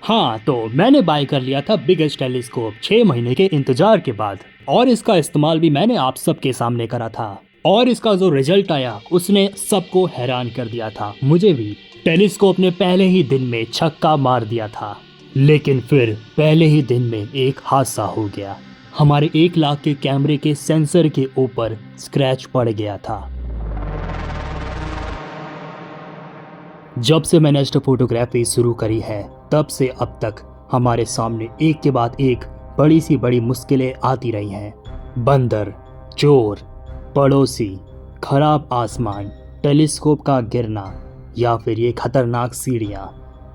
हाँ, तो मैंने बाय कर लिया था बिगेस्ट टेलीस्कोप 6 महीने के इंतजार के बाद, और इसका इस्तेमाल भी मैंने आप सबके सामने करा था। और इसका जो रिजल्ट आया उसने सबको हैरान कर दिया था, मुझे भी। टेलीस्कोप ने पहले ही दिन में छक्का मार दिया था, लेकिन फिर पहले ही दिन में एक हादसा हो गया। हमारे 1 लाख के कैमरे के सेंसर के ऊपर स्क्रैच पड़ गया था। जब से मैंने एस्ट्रोफोटोग्राफी शुरू करी है तब से अब तक हमारे सामने एक के बाद एक बड़ी सी बड़ी मुश्किलें आती रही हैं। बंदर, चोर, पड़ोसी, खराब आसमान, टेलीस्कोप का गिरना या फिर ये खतरनाक सीढ़ियाँ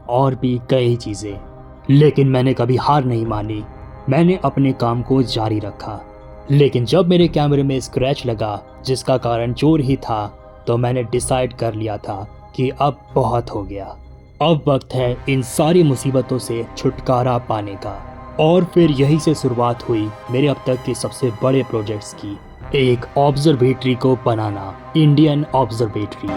और भी कई चीज़ें। लेकिन मैंने कभी हार नहीं मानी, मैंने अपने काम को जारी रखा। लेकिन जब मेरे कैमरे में स्क्रैच लगा जिसका कारण चोर ही था, तो मैंने डिसाइड कर लिया था कि अब बहुत हो गया। अब वक्त है इन सारी मुसीबतों से छुटकारा पाने का। और फिर यही से शुरुआत हुई मेरे अब तक के सबसे बड़े प्रोजेक्ट्स की, एक ऑब्जर्वेटरी को बनाना, इंडियन ऑब्जर्वेटरी।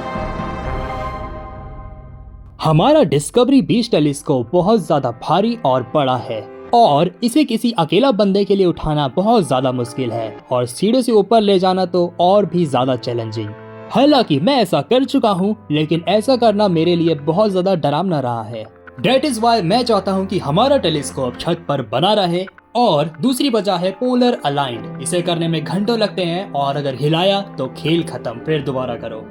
हमारा डिस्कवरी 20 टेलीस्कोप बहुत ज़्यादा भारी और बड़ा है, और इसे किसी अकेला बंदे के लिए उठाना बहुत ज़्यादा मुश्किल है, और सीढ़ी से ऊपर ले जाना तो और भी ज़्यादा चैलेंजिंग। हालांकि मैं ऐसा कर चुका हूँ, लेकिन ऐसा करना मेरे लिए बहुत ज्यादा डरावना रहा है। That is why मैं चाहता हूँ कि हमारा टेलीस्कोप छत पर बना रहे। और दूसरी वजह है पोलर अलाइंड। इसे करने में घंटों लगते हैं, और अगर हिलाया तो खेल खत्म, फिर दोबारा करो।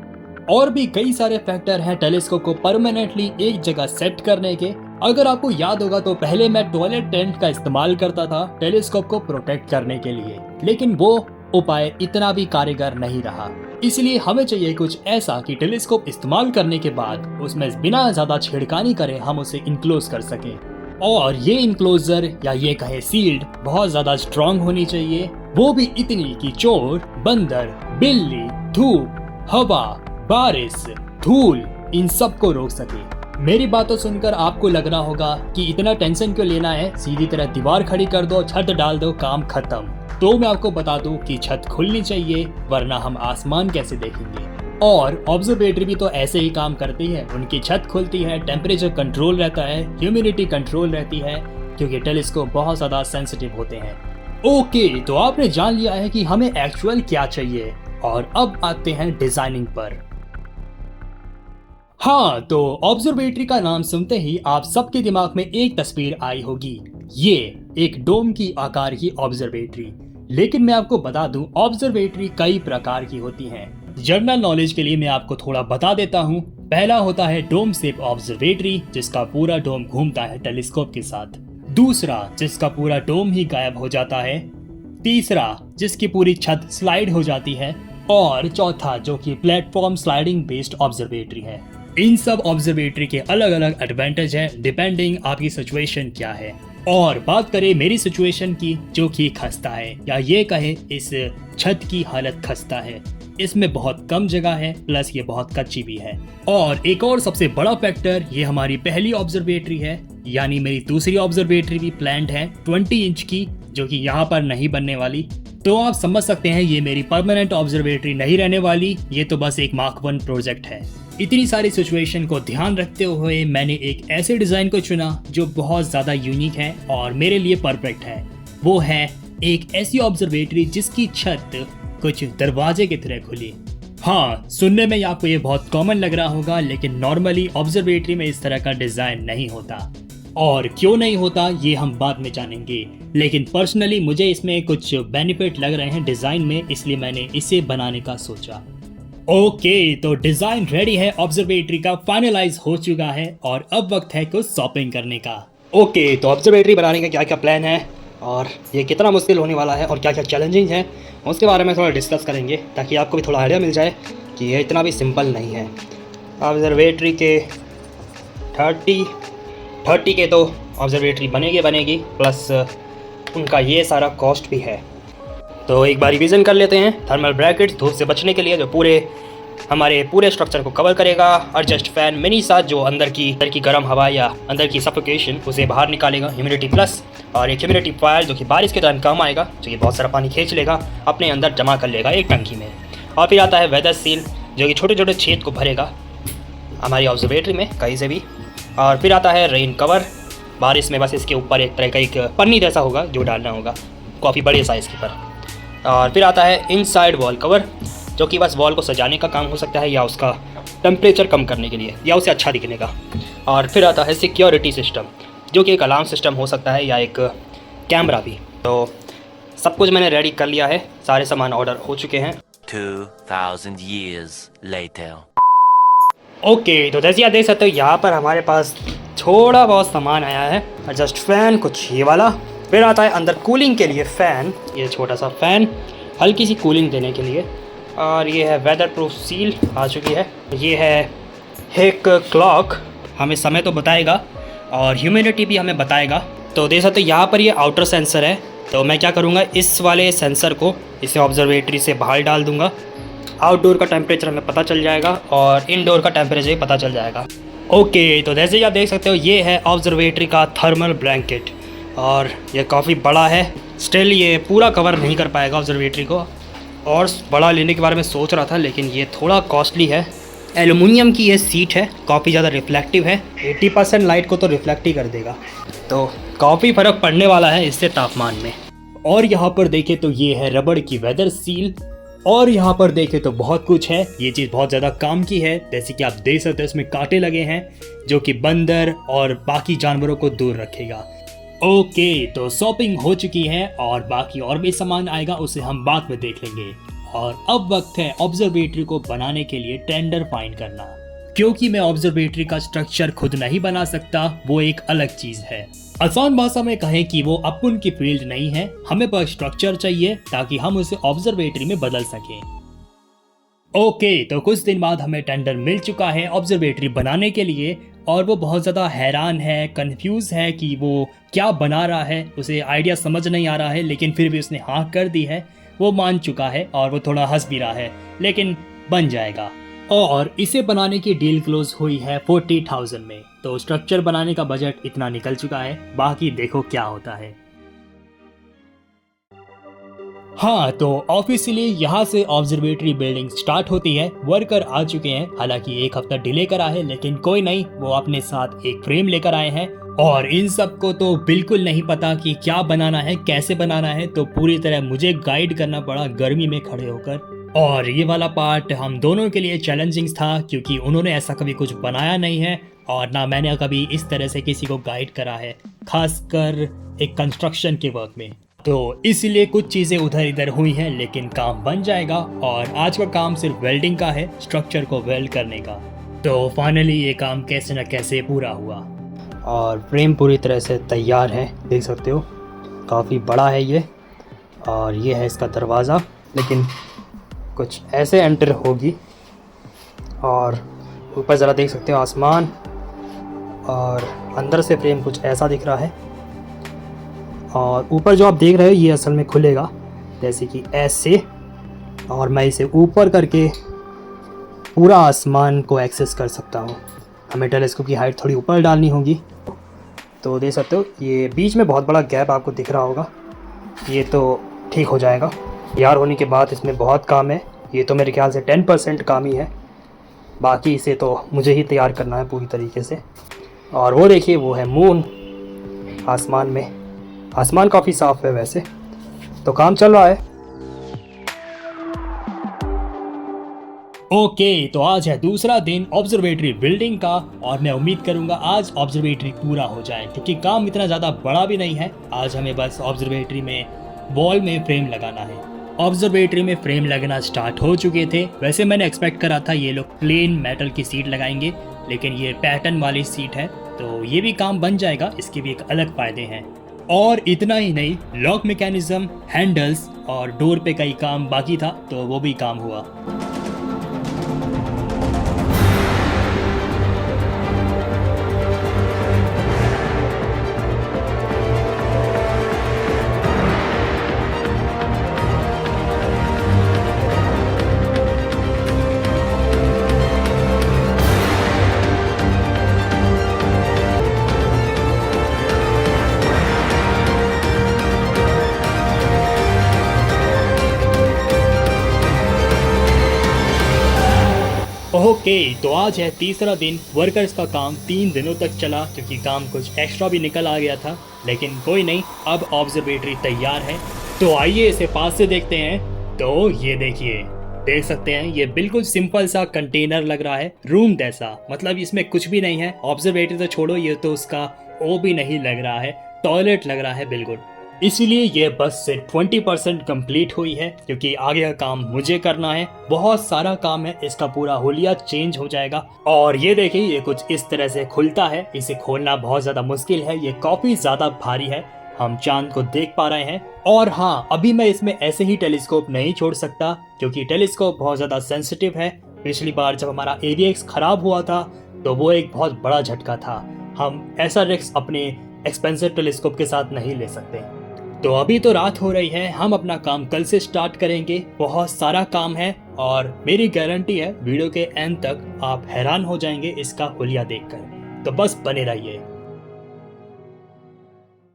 और भी कई सारे फैक्टर हैं टेलीस्कोप को परमानेंटली एक जगह सेट करने के। अगर आपको याद होगा तो पहले मैं टॉयलेट टेंट का इस्तेमाल करता था टेलीस्कोप को प्रोटेक्ट करने के लिए, लेकिन वो उपाय इतना भी कारगर नहीं रहा। इसलिए हमें चाहिए कुछ ऐसा कि टेलीस्कोप इस्तेमाल करने के बाद उसमें बिना ज्यादा छेड़खानी करे हम उसे इनक्लोज कर सकें। और ये इनक्लोजर या ये कहे सील्ड बहुत ज्यादा स्ट्रॉन्ग होनी चाहिए, वो भी इतनी कि चोर, बंदर, बिल्ली, धूप, हवा, बारिश, धूल इन सब को रोक सके। मेरी बातों सुनकर आपको लग रहा होगा कि इतना टेंशन क्यों लेना है, सीधी तरह दीवार खड़ी कर दो, छत डाल दो, काम खत्म। तो मैं आपको बता दूं कि छत खुलनी चाहिए, वरना हम आसमान कैसे देखेंगे। और ऑब्जर्वेटरी भी तो ऐसे ही काम करती है, उनकी छत खुलती है, टेम्परेचर कंट्रोल रहता है, ह्यूमिडिटी कंट्रोल रहती है, क्योंकि टेलीस्कोप बहुत ज्यादा सेंसिटिव होते हैं। ओके, तो आपने जान लिया है कि हमें एक्चुअल क्या चाहिए, और अब आते हैं डिजाइनिंग पर। हाँ, तो ऑब्जर्वेटरी का नाम सुनते ही आप सबके दिमाग में एक तस्वीर आई होगी, ये एक डोम की आकार की ऑब्जर्वेटरी। लेकिन मैं आपको बता दूं, ऑब्जर्वेटरी कई प्रकार की होती हैं। जनरल नॉलेज के लिए मैं आपको थोड़ा बता देता हूं। पहला होता है डोम शेप ऑब्जर्वेटरी, जिसका पूरा डोम घूमता है टेलीस्कोप के साथ। दूसरा, जिसका पूरा डोम ही गायब हो जाता है। तीसरा, जिसकी पूरी छत स्लाइड हो जाती है। और चौथा, जो कि प्लेटफॉर्म स्लाइडिंग बेस्ड ऑब्जर्वेटरी है। इन सब ऑब्जर्वेटरी के अलग अलग एडवांटेज है, डिपेंडिंग आपकी सिचुएशन क्या है। और बात करें मेरी सिचुएशन की, जो कि खस्ता है, या ये कहे इस छत की हालत खस्ता है। इसमें बहुत कम जगह है, प्लस ये बहुत कच्ची भी है। और एक और सबसे बड़ा फैक्टर, ये हमारी पहली ऑब्जर्वेटरी है, यानी मेरी दूसरी ऑब्जर्वेटरी भी प्लान्ड है 20 इंच की, जो कि यहाँ पर नहीं बनने वाली। तो आप समझ सकते हैं ये मेरी परमानेंट ऑब्जर्वेटरी नहीं रहने वाली, ये तो बस एक मार्क 1 प्रोजेक्ट है। इतनी सारी सिचुएशन को ध्यान रखते हुए मैंने एक ऐसे डिजाइन को चुना जो बहुत ज्यादा यूनिक है और मेरे लिए परफेक्ट है। वो है एक ऐसी ऑब्जर्वेटरी जिसकी छत कुछ दरवाजे की तरह खुली। हाँ, सुनने में आपको ये बहुत कॉमन लग रहा होगा, लेकिन नॉर्मली ऑब्जर्वेटरी में इस तरह का डिजाइन नहीं होता। और क्यों नहीं होता ये हम बाद में जानेंगे, लेकिन पर्सनली मुझे इसमें कुछ बेनिफिट लग रहे हैं डिजाइन में, इसलिए मैंने इसे बनाने का सोचा। ओके, तो डिजाइन रेडी है, ऑब्जर्वेटरी का फाइनलाइज हो चुका है, और अब वक्त है कुछ शॉपिंग करने का। ओके, तो ऑब्जर्वेटरी बनाने का क्या क्या प्लान है, और ये कितना मुश्किल होने वाला है, और क्या क्या चैलेंजिंग है, उसके बारे में थोड़ा डिस्कस करेंगे, ताकि आपको भी थोड़ा आइडिया मिल जाए कि ये इतना भी सिंपल नहीं है। ऑब्जर्वेटरी के 30 के तो ऑब्जर्वेटरी बनेगी, प्लस उनका ये सारा कॉस्ट भी है। तो एक बार रिवीजन कर लेते हैं। थर्मल ब्रैकेट धूप से बचने के लिए, जो हमारे पूरे स्ट्रक्चर को कवर करेगा। एडजस्ट फैन मिनी साथ, जो अंदर की गर्म हवा या अंदर की सफोकेशन उसे बाहर निकालेगा। ह्यूमिडिटी प्लस, और एक ह्यूमिडिटी फायर जो कि बारिश के दौरान कम आएगा, जो कि बहुत सारा पानी खींच लेगा, अपने अंदर जमा कर लेगा एक टंकी में। और फिर आता है वेदर सील, जो कि छोटे छोटे छेद को भरेगा हमारी ऑब्जर्वेटरी में कहीं से भी। और फिर आता है रेन कवर, बारिश में बस इसके ऊपर एक तरह का एक पन्नी जैसा होगा जो डालना होगा, काफ़ी बड़े साइज़ के पर। और फिर आता है इनसाइड वॉल कवर, जो कि बस वॉल को सजाने का काम हो सकता है या उसका टेम्परेचर कम करने के लिए या उसे अच्छा दिखने का। और फिर आता है सिक्योरिटी सिस्टम, जो कि एक अलार्म सिस्टम हो सकता है या एक कैमरा भी। तो सब कुछ मैंने रेडी कर लिया है, सारे सामान ऑर्डर हो चुके हैं। 2000 years later. ओके, तो जैसे आप देख सकते हो यहाँ पर हमारे पास थोड़ा बहुत सामान आया है। एडजस्ट फैन कुछ ये वाला, फिर आता है अंदर कूलिंग के लिए फ़ैन, ये छोटा सा फ़ैन हल्की सी कूलिंग देने के लिए। और ये है वेदर प्रूफ सील आ चुकी है। ये है एक क्लॉक, हमें समय तो बताएगा और ह्यूमिडिटी भी हमें बताएगा। तो देख सकते हो यहाँ पर ये आउटर सेंसर है, तो मैं क्या करूँगा, इस वाले सेंसर को इसे ऑब्जर्वेटरी से बाहर डाल दूँगा। आउटडोर का टेम्परेचर हमें पता चल जाएगा और इनडोर का टेम्परेचर भी पता चल जाएगा। ओके, तो जैसे ही आप देख सकते हो ये है ऑब्जर्वेटरी का थर्मल ब्लैंकेट और ये काफ़ी बड़ा है। स्टिल ये पूरा कवर नहीं कर पाएगा ऑब्जर्वेटरी को, और बड़ा लेने के बारे में सोच रहा था लेकिन ये थोड़ा कॉस्टली है। एलुमिनियम की ये सीट है, काफ़ी ज़्यादा रिफ्लेक्टिव है, 80% लाइट को तो रिफ्लेक्ट ही कर देगा, तो काफ़ी फ़र्क पड़ने वाला है इससे तापमान में। और यहाँ पर देखें तो ये है रबड़ की वेदर सील, और यहाँ पर देखें तो बहुत कुछ है। ये चीज़ बहुत ज़्यादा काम की है, जैसे कि आप देख सकते हो इसमें कांटे लगे हैं जो कि बंदर और बाकी जानवरों को दूर रखेगा। ओके, तो शॉपिंग हो चुकी है और बाकी और भी सामान आएगा, उसे हम बाद में देख लेंगे। और अब वक्त है ऑब्जर्वेटरी को बनाने के लिए टेंडर फाइंड करना, क्योंकि मैं ऑब्जर्वेटरी का स्ट्रक्चर खुद नहीं बना सकता, वो एक अलग चीज़ है। आसान भाषा में कहें कि वो अपन की फील्ड नहीं है, हमें बस स्ट्रक्चर चाहिए ताकि हम उसे ऑब्जर्वेटरी में बदल सकें। ओके, तो कुछ दिन बाद हमें टेंडर मिल चुका है ऑब्जर्वेटरी बनाने के लिए, और वो बहुत ज़्यादा हैरान है, कंफ्यूज है कि वो क्या बना रहा है, उसे आइडिया समझ नहीं आ रहा है, लेकिन फिर भी उसने हाँ कर दी है, वो मान चुका है और वो थोड़ा हंस भी रहा है, लेकिन बन जाएगा। और इसे बनाने की डील क्लोज हुई है 40,000 में, तो स्ट्रक्चर बनाने का बजट इतना निकल चुका है, बाकी देखो क्या होता है। हाँ, तो ऑफिशियली यहाँ से ऑब्जर्वेटरी बिल्डिंग स्टार्ट होती है। वर्कर आ चुके हैं, हालांकि एक हफ्ता डिले करा है, लेकिन कोई नहीं, वो अपने साथ एक फ्रेम लेकर आए हैं। और इन सबको तो बिल्कुल नहीं पता कि क्या बनाना है, कैसे बनाना है, तो पूरी तरह मुझे गाइड करना पड़ा गर्मी में खड़े होकर। और ये वाला पार्ट हम दोनों के लिए चैलेंजिंग था, क्योंकि उन्होंने ऐसा कभी कुछ बनाया नहीं है और ना मैंने कभी इस तरह से किसी को गाइड करा है, खासकर एक कंस्ट्रक्शन के वर्क में। तो इसलिए कुछ चीज़ें उधर इधर हुई हैं, लेकिन काम बन जाएगा। और आज का काम सिर्फ वेल्डिंग का है, स्ट्रक्चर को वेल्ड करने का। तो फाइनली ये काम कैसे न कैसे पूरा हुआ और फ्रेम पूरी तरह से तैयार है, देख सकते हो काफ़ी बड़ा है ये। और ये है इसका दरवाज़ा, लेकिन कुछ ऐसे एंटर होगी। और ऊपर ज़रा देख सकते हो आसमान, और अंदर से फ्रेम कुछ ऐसा दिख रहा है। और ऊपर जो आप देख रहे हो ये असल में खुलेगा जैसे कि ऐसे, और मैं इसे ऊपर करके पूरा आसमान को एक्सेस कर सकता हूँ। हमें टेलीस्कोप की हाइट थोड़ी ऊपर डालनी होगी। तो देख सकते हो ये बीच में बहुत बड़ा गैप आपको दिख रहा होगा, ये तो ठीक हो जाएगा। तैयार होने के बाद इसमें बहुत काम है, ये तो मेरे ख्याल से 10% काम ही है, बाकी इसे तो मुझे ही तैयार करना है पूरी तरीके से। और वो देखिए वो है मून आसमान में, आसमान काफ़ी साफ़ है वैसे, तो काम चल रहा है। ओके, तो आज है दूसरा दिन ऑब्जर्वेटरी बिल्डिंग का, और मैं उम्मीद करूंगा आज ऑब्जर्वेटरी पूरा हो जाए, क्योंकि काम इतना ज़्यादा बड़ा भी नहीं है। आज हमें बस ऑब्जर्वेटरी में वॉल में फ्रेम लगाना है। ऑब्जर्वेटरी में फ्रेम लगना स्टार्ट हो चुके थे। वैसे मैंने एक्सपेक्ट करा था ये लोग प्लेन मेटल की सीट लगाएंगे, लेकिन ये पैटर्न वाली सीट है, तो ये भी काम बन जाएगा, इसके भी एक अलग फ़ायदे हैं। और इतना ही नहीं, लॉक मैकेनिज्म, हैंडल्स और डोर पे कई काम बाकी था, तो वो भी काम हुआ। ओके, तो आज है तीसरा दिन। वर्कर्स का काम 3 दिनों तक चला क्योंकि काम कुछ एक्स्ट्रा भी निकल आ गया था, लेकिन कोई नहीं, अब ऑब्जर्वेटरी तैयार है। तो आइए इसे पास से देखते हैं। तो ये देखिए, देख सकते हैं ये बिल्कुल सिंपल सा कंटेनर लग रहा है, रूम जैसा। मतलब इसमें कुछ भी नहीं है। ऑब्जर्वेटरी तो छोड़ो, ये तो उसका ओ भी नहीं लग रहा है, टॉयलेट लग रहा है बिल्कुल। इसीलिए ये बस सिर्फ 20% कंप्लीट हुई है क्योंकि आगे का काम मुझे करना है। बहुत सारा काम है, इसका पूरा हुलिया चेंज हो जाएगा। और ये देखिए, ये कुछ इस तरह से खुलता है। इसे खोलना बहुत ज्यादा मुश्किल है, ये काफी ज्यादा भारी है। हम चांद को देख पा रहे हैं। और हाँ, अभी मैं इसमें ऐसे ही टेलीस्कोप नहीं छोड़ सकता क्योंकि टेलीस्कोप बहुत ज्यादा सेंसिटिव है। पिछली बार जब हमारा AVX खराब हुआ था तो वो एक बहुत बड़ा झटका था। हम ऐसा रिस्क अपने एक्सपेंसिव टेलीस्कोप के साथ नहीं ले सकते। तो अभी तो रात हो रही है, हम अपना काम कल से स्टार्ट करेंगे। बहुत सारा काम है और मेरी गारंटी है वीडियो के एंड तक आप हैरान हो जाएंगे इसका हुलिया देखकर। तो बस बने रहिए।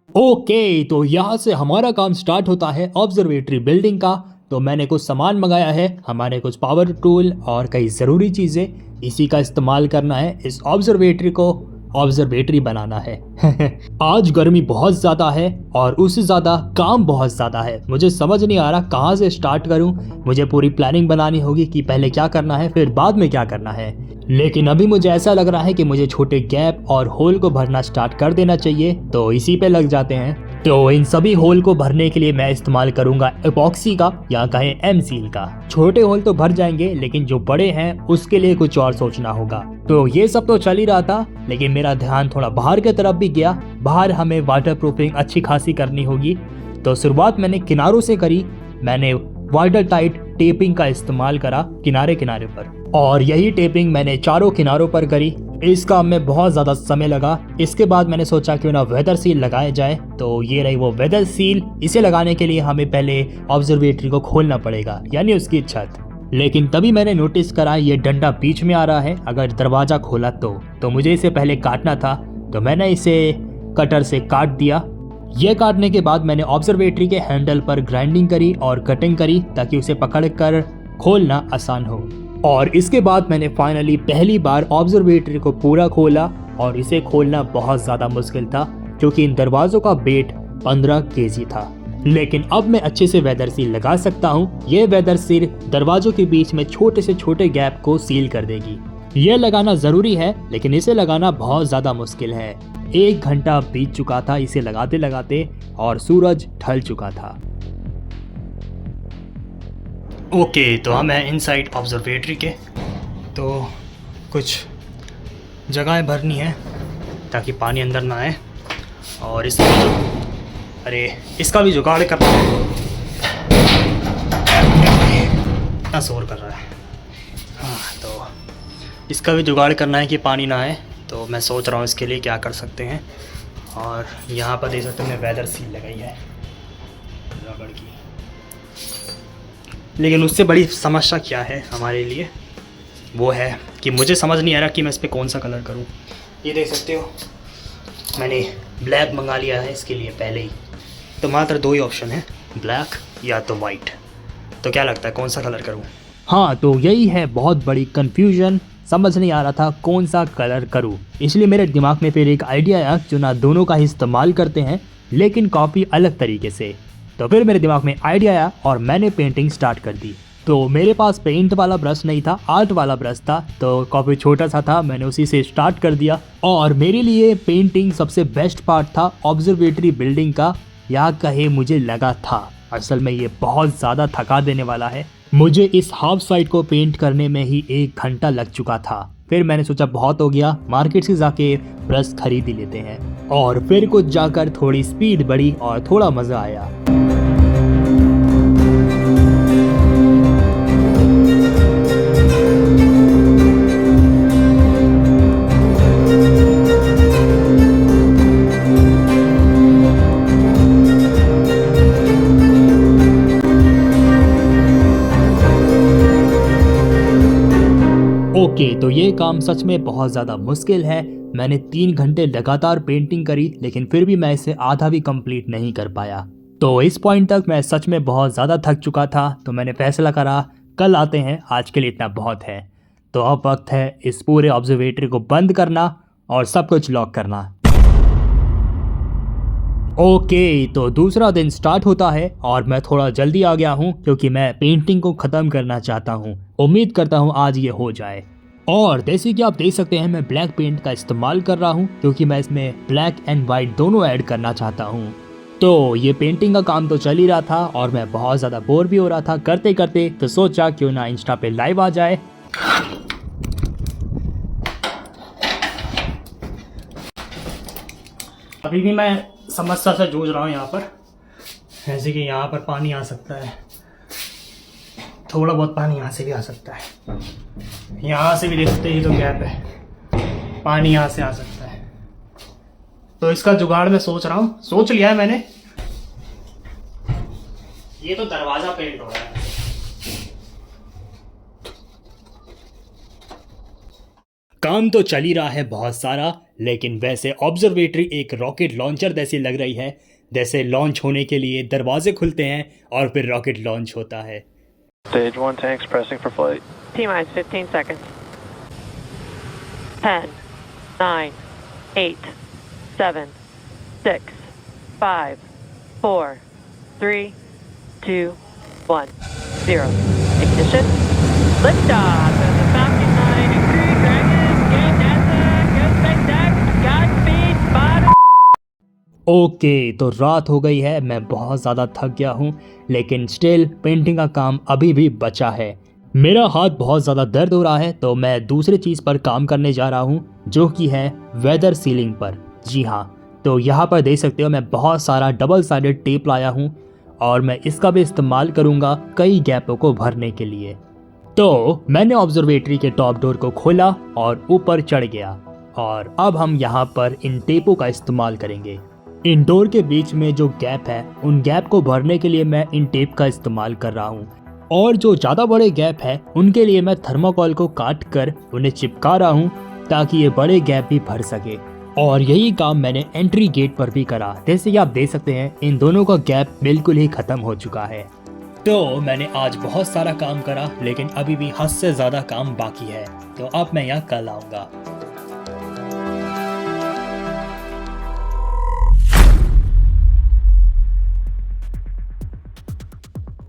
ओके, तो यहाँ से हमारा काम स्टार्ट होता है ऑब्जर्वेटरी बिल्डिंग का। तो मैंने कुछ सामान मंगाया है, हमारे कुछ पावर टूल और कई ज़रूरी चीज़ें, इसी का इस्तेमाल करना है। इस ऑब्जर्वेटरी को ऑब्जर्वेटरी बनाना है। आज गर्मी बहुत ज़्यादा है और उससे ज़्यादा काम बहुत ज़्यादा है। मुझे समझ नहीं आ रहा कहाँ से स्टार्ट करूँ। मुझे पूरी प्लानिंग बनानी होगी कि पहले क्या करना है फिर बाद में क्या करना है। लेकिन अभी मुझे ऐसा लग रहा है कि मुझे छोटे गैप और होल को भरना स्टार्ट कर देना चाहिए, तो इसी पे लग जाते हैं। तो इन सभी होल को भरने के लिए मैं इस्तेमाल करूंगा एपॉक्सी का या कहें M-Seal का। छोटे होल तो भर जाएंगे, लेकिन जो बड़े हैं उसके लिए कुछ और सोचना होगा। तो ये सब तो चल ही रहा था, लेकिन मेरा ध्यान थोड़ा बाहर की तरफ भी गया। बाहर हमें वाटर प्रूफिंग अच्छी खासी करनी होगी। तो शुरुआत मैंने किनारों से करी। मैंने वाटर टाइट टेपिंग का इस्तेमाल करा किनारे किनारे पर, और यही टेपिंग मैंने चारों किनारों पर करी। इस काम में बहुत ज़्यादा समय लगा। इसके बाद मैंने सोचा क्यों ना वेदर सील लगाया जाए। तो ये रही वो वेदर सील। इसे लगाने के लिए हमें पहले ऑब्जर्वेटरी को खोलना पड़ेगा, यानी उसकी छत। लेकिन तभी मैंने नोटिस करा ये डंडा बीच में आ रहा है। अगर दरवाज़ा खोला तो मुझे इसे पहले काटना था, तो मैंने इसे कटर से काट दिया। ये काटने के बाद मैंने ऑब्जर्वेटरी के हैंडल पर ग्राइंडिंग करी और कटिंग करी ताकि उसे पकड़कर खोलना आसान हो। और इसके बाद मैंने फाइनली पहली बार ऑब्जर्वेटरी को पूरा खोला, और इसे खोलना बहुत ज़्यादा मुश्किल था क्योंकि इन दरवाज़ों का वेट 15 kg था। लेकिन अब मैं अच्छे से वेदर सील लगा सकता हूँ। ये वेदर सील दरवाजों के बीच में छोटे से छोटे गैप को सील कर देगी। ये लगाना ज़रूरी है, लेकिन इसे लगाना बहुत ज़्यादा मुश्किल है। 1 घंटा बीत चुका था इसे लगाते लगाते और सूरज ढल चुका था। ओके, तो हम हैं इनसाइड ऑब्जर्वेटरी के। तो कुछ जगहें भरनी है ताकि पानी अंदर ना आए, और इसका भी जुगाड़ करना है। इतना शोर कर रहा है। हाँ, तो इसका भी जुगाड़ करना है कि पानी ना आए। तो मैं सोच रहा हूँ इसके लिए क्या कर सकते हैं। और यहाँ पर देख सकते हैं वेदर सील लगाई है रबड़ की। लेकिन उससे बड़ी समस्या क्या है हमारे लिए, वो है कि मुझे समझ नहीं आ रहा कि मैं इस पर कौन सा कलर करूं। ये देख सकते हो, मैंने ब्लैक मंगा लिया है इसके लिए पहले ही। तो मात्र 2 ही ऑप्शन है, ब्लैक या तो वाइट। तो क्या लगता है कौन सा कलर करूं? हाँ, तो यही है बहुत बड़ी कन्फ्यूजन। समझ नहीं आ रहा था कौन सा कलर करूं। इसलिए मेरे दिमाग में फिर एक आइडिया आया, क्यों ना दोनों का ही इस्तेमाल करते हैं, लेकिन काफ़ी अलग तरीके से। तो फिर मेरे दिमाग में आइडिया आया और मैंने पेंटिंग स्टार्ट कर दी। तो मेरे पास पेंट वाला ब्रश नहीं था, आर्ट वाला ब्रश था। तो काफ़ी छोटा सा था, मैंने उसी से स्टार्ट कर दिया। और मेरे लिए पेंटिंग सबसे बेस्ट पार्ट था ऑब्जर्वेटरी बिल्डिंग का, या कहे मुझे लगा था। असल में ये बहुत ज़्यादा थका देने वाला है। मुझे इस हाफ साइड को पेंट करने में ही 1 घंटा लग चुका था। फिर मैंने सोचा बहुत हो गया, मार्केट से जाके ब्रश खरीद ही लेते हैं। और फिर कुछ जाकर थोड़ी स्पीड बढ़ी और थोड़ा मज़ा आया। ओके, तो ये काम सच में बहुत ज़्यादा मुश्किल है। मैंने 3 घंटे लगातार पेंटिंग करी, लेकिन फिर भी मैं इसे आधा भी कंप्लीट नहीं कर पाया। तो इस पॉइंट तक मैं सच में बहुत ज़्यादा थक चुका था। तो मैंने फैसला करा कल आते हैं, आज के लिए इतना बहुत है। तो अब वक्त है इस पूरे ऑब्जर्वेटरी को बंद करना और सब कुछ लॉक करना। ओके, तो दूसरा दिन स्टार्ट होता है और मैं थोड़ा जल्दी आ गया हूँ क्योंकि मैं पेंटिंग को ख़त्म करना चाहता हूँ। उम्मीद करता हूँ आज ये हो जाए। और जैसे कि आप देख सकते हैं मैं ब्लैक पेंट का इस्तेमाल कर रहा हूँ क्योंकि मैं इसमें ब्लैक एंड वाइट दोनों ऐड करना चाहता हूँ। तो ये पेंटिंग का काम तो चल ही रहा था और मैं बहुत ज़्यादा बोर भी हो रहा था करते करते, तो सोचा क्यों ना इंस्टा पे लाइव आ जाए। अभी भी मैं समस्या से जूझ रहा हूँ यहाँ पर, जैसे कि यहाँ पर पानी आ सकता है, थोड़ा बहुत पानी यहाँ से भी आ सकता है, यहाँ से भी देख सकते ही तो गैप है, पानी यहाँ से आ सकता है। तो इसका जुगाड़ मैं सोच रहा हूँ, सोच लिया है मैंने। ये तो दरवाजा पेंट हो रहा है। काम तो चल ही रहा है बहुत सारा, लेकिन वैसे ऑब्जर्वेटरी एक रॉकेट लॉन्चर जैसी लग रही है, जैसे लॉन्च होने के लिए दरवाजे खुलते हैं और फिर रॉकेट लॉन्च होता है। Stage 1 tanks pressing for flight. T-minus 15 seconds. 10, 9, 8, 7, 6, 5, 4, 3, 2, 1, 0. Ignition. Liftoff of the Falcon 9 and Crew Dragon. Get NASA. Go SpaceX. Godspeed. Bottom. Okay, तो रात हो गई है, मैं बहुत ज़्यादा थक गया हूँ, लेकिन स्टिल पेंटिंग का काम अभी भी बचा है। मेरा हाथ बहुत ज़्यादा दर्द हो रहा है, तो मैं दूसरी चीज़ पर काम करने जा रहा हूँ जो कि है वेदर सीलिंग पर। जी हाँ, तो यहाँ पर देख सकते हो मैं बहुत सारा डबल साइडेड टेप लाया हूँ और मैं इसका भी इस्तेमाल करूँगा कई गैपों को भरने के लिए। तो मैंने ऑब्जर्वेटरी के टॉप डोर को खोला और ऊपर चढ़ गया और अब हम यहाँ पर इन टेपों का इस्तेमाल करेंगे। इन डोर के बीच में जो गैप है उन गैप को भरने के लिए मैं इन टेप का इस्तेमाल कर रहा हूँ और जो ज़्यादा बड़े गैप है उनके लिए मैं थर्माकोल को काट कर उन्हें चिपका रहा हूँ ताकि ये बड़े गैप भी भर सके। और यही काम मैंने एंट्री गेट पर भी करा। जैसे कि आप देख सकते हैं इन दोनों का गैप बिल्कुल ही ख़त्म हो चुका है। तो मैंने आज बहुत सारा काम करा, लेकिन अभी भी हद से ज़्यादा काम बाकी है, तो अब मैं यहाँ कल आऊँगा।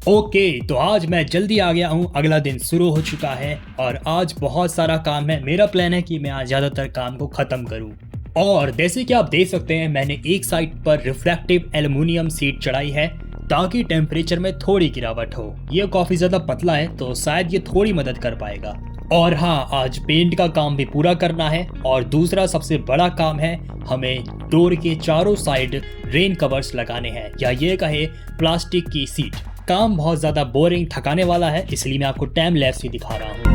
ओके, तो आज मैं जल्दी आ गया हूँ, अगला दिन शुरू हो चुका है और आज बहुत सारा काम है। मेरा प्लान है कि मैं आज ज़्यादातर काम को ख़त्म करूँ। और जैसे कि आप देख सकते हैं मैंने एक साइड पर रिफ्लेक्टिव एल्युमिनियम शीट चढ़ाई है ताकि टेम्परेचर में थोड़ी गिरावट हो। ये काफ़ी ज़्यादा पतला है तो शायद ये थोड़ी मदद कर पाएगा। और हाँ, आज पेंट का काम भी पूरा करना है और दूसरा सबसे बड़ा काम है हमें डोर के चारों साइड रेन कवर्स लगाने हैं, या ये कहे प्लास्टिक की सीट। काम बहुत ज़्यादा बोरिंग थकाने वाला है, इसलिए मैं आपको टाइम लैप्स ही दिखा रहा हूँ।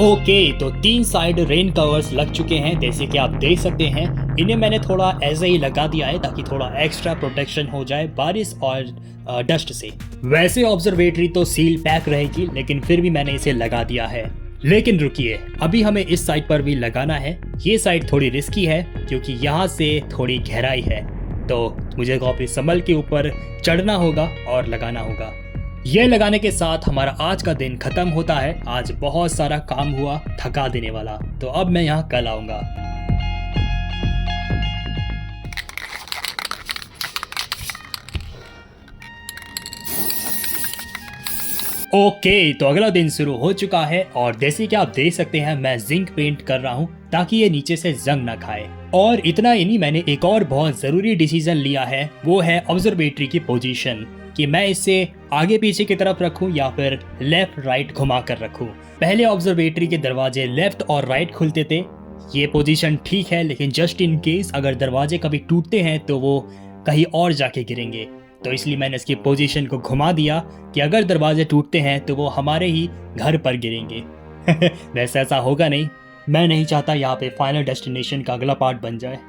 ओके, तो 3 साइड रेन कवर्स लग चुके हैं। जैसे कि आप देख सकते हैं इन्हें मैंने थोड़ा ऐसे ही लगा दिया है ताकि थोड़ा एक्स्ट्रा प्रोटेक्शन हो जाए बारिश और डस्ट से। वैसे ऑब्जर्वेटरी तो सील पैक रहेगी, लेकिन फिर भी मैंने इसे लगा दिया है। लेकिन रुकिए, अभी हमें इस साइड पर भी लगाना है। ये साइड थोड़ी रिस्की है क्योंकि यहाँ से थोड़ी गहराई है, तो मुझे काफी संभल के ऊपर चढ़ना होगा और लगाना होगा। ये लगाने के साथ हमारा आज का दिन खत्म होता है। आज बहुत सारा काम हुआ थका देने वाला, तो अब मैं यहाँ कल आऊँगा। ओके, तो अगला दिन शुरू हो चुका है और जैसे कि आप देख सकते हैं मैं जिंक पेंट कर रहा हूँ ताकि ये नीचे से जंग ना खाए। और इतना ही नहीं, मैंने एक और बहुत ज़रूरी डिसीजन लिया है, वो है ऑब्जर्वेटरी की पोजीशन, कि मैं इसे आगे पीछे की तरफ रखूं या फिर लेफ्ट राइट घुमा कर रखूं। पहले ऑब्जर्वेटरी के दरवाजे लेफ्ट और राइट खुलते थे, ये पोजीशन ठीक है, लेकिन जस्ट इन केस अगर दरवाजे कभी टूटते हैं तो वो कहीं और जाके गिरेंगे, तो इसलिए मैंने इसकी पोजीशन को घुमा दिया कि अगर दरवाजे टूटते हैं तो वो हमारे ही घर पर गिरेंगे। वैसे ऐसा होगा नहीं, मैं नहीं चाहता यहाँ पे फाइनल डेस्टिनेशन का अगला पार्ट बन जाए।